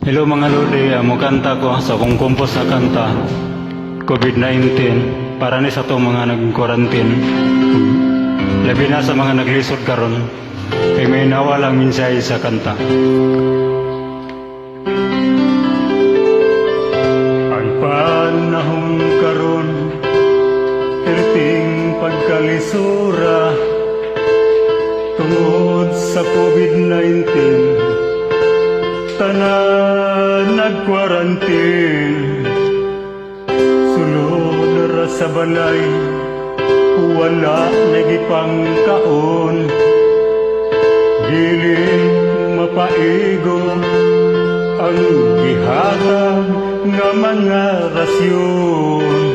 Hello mga lodi, amo kanta ko sa kong kompos na kanta COVID-19 para ni sa to mga nag-quarantine. Labi na sa mga naglisod karon kay may nawalang mensahe sa kanta. Ang panahon karon perting pagkalisura tungod sa COVID-19. Tanan nag-quarantine, sulod ra sa balay, wala nagipang kaon. Dili mapaigo ang gihatag nga mga rasyon.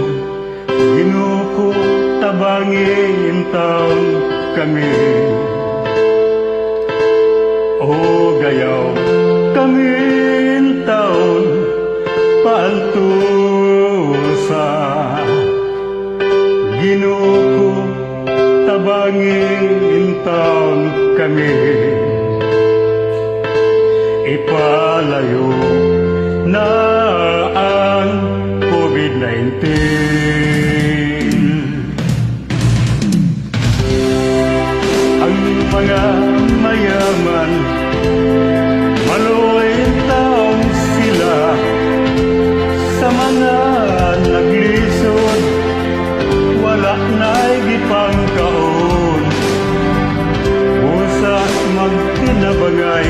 Ginuko tabangin taon kami, o gayaw kaming taon paantusa. Ginuko tabangin taon kami, ipalayo na ang COVID-19. Ang mga mayaman maluoy taong sila, sa mga naglisod wala na'y gipang kaon. Busa magtinabangay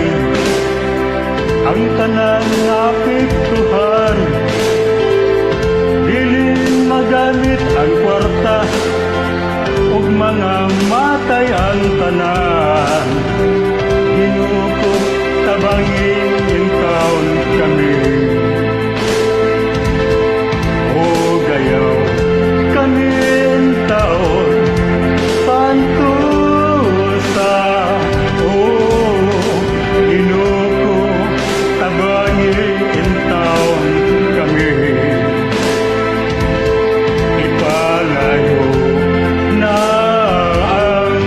ang tanan nga apektuhan. Dili magamit ang kwarta ug mga matay ang tanan. Ginuko tabangin yung taon kami, o gayaw kaming taon pantusa. O ginuko tabangin yung taon kami, ipalayo na ang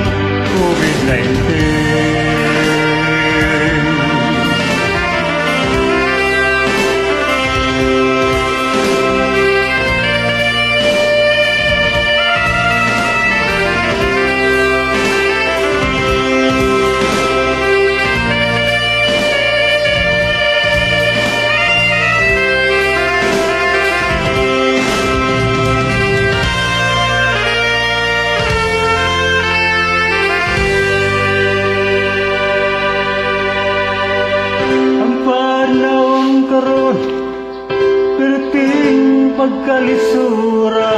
COVID-19. Karon perting pagkalisura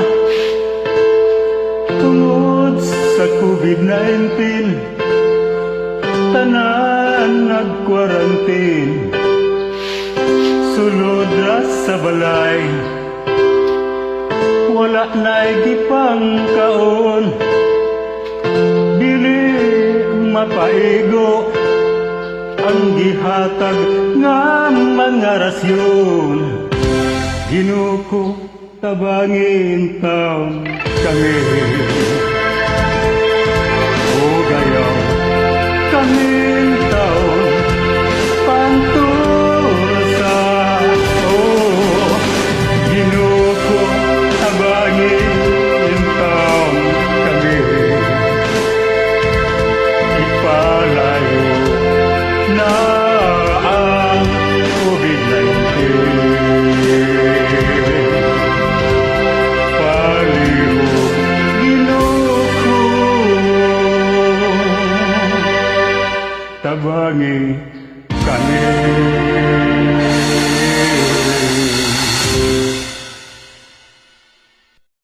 tungod sa COVID-19. Tanan nag-quarantine, sulod ra sa balay, wala na'y gipang kaon. Dili mapaigo ang gihatag nga mga rasyon. Ginuko tabangin taon kami, o gayaw kaming taon pantusa. O ginuko tabangin taon kami, ipalayo na ang COVID-19. Paliw ginuko tabangi kami.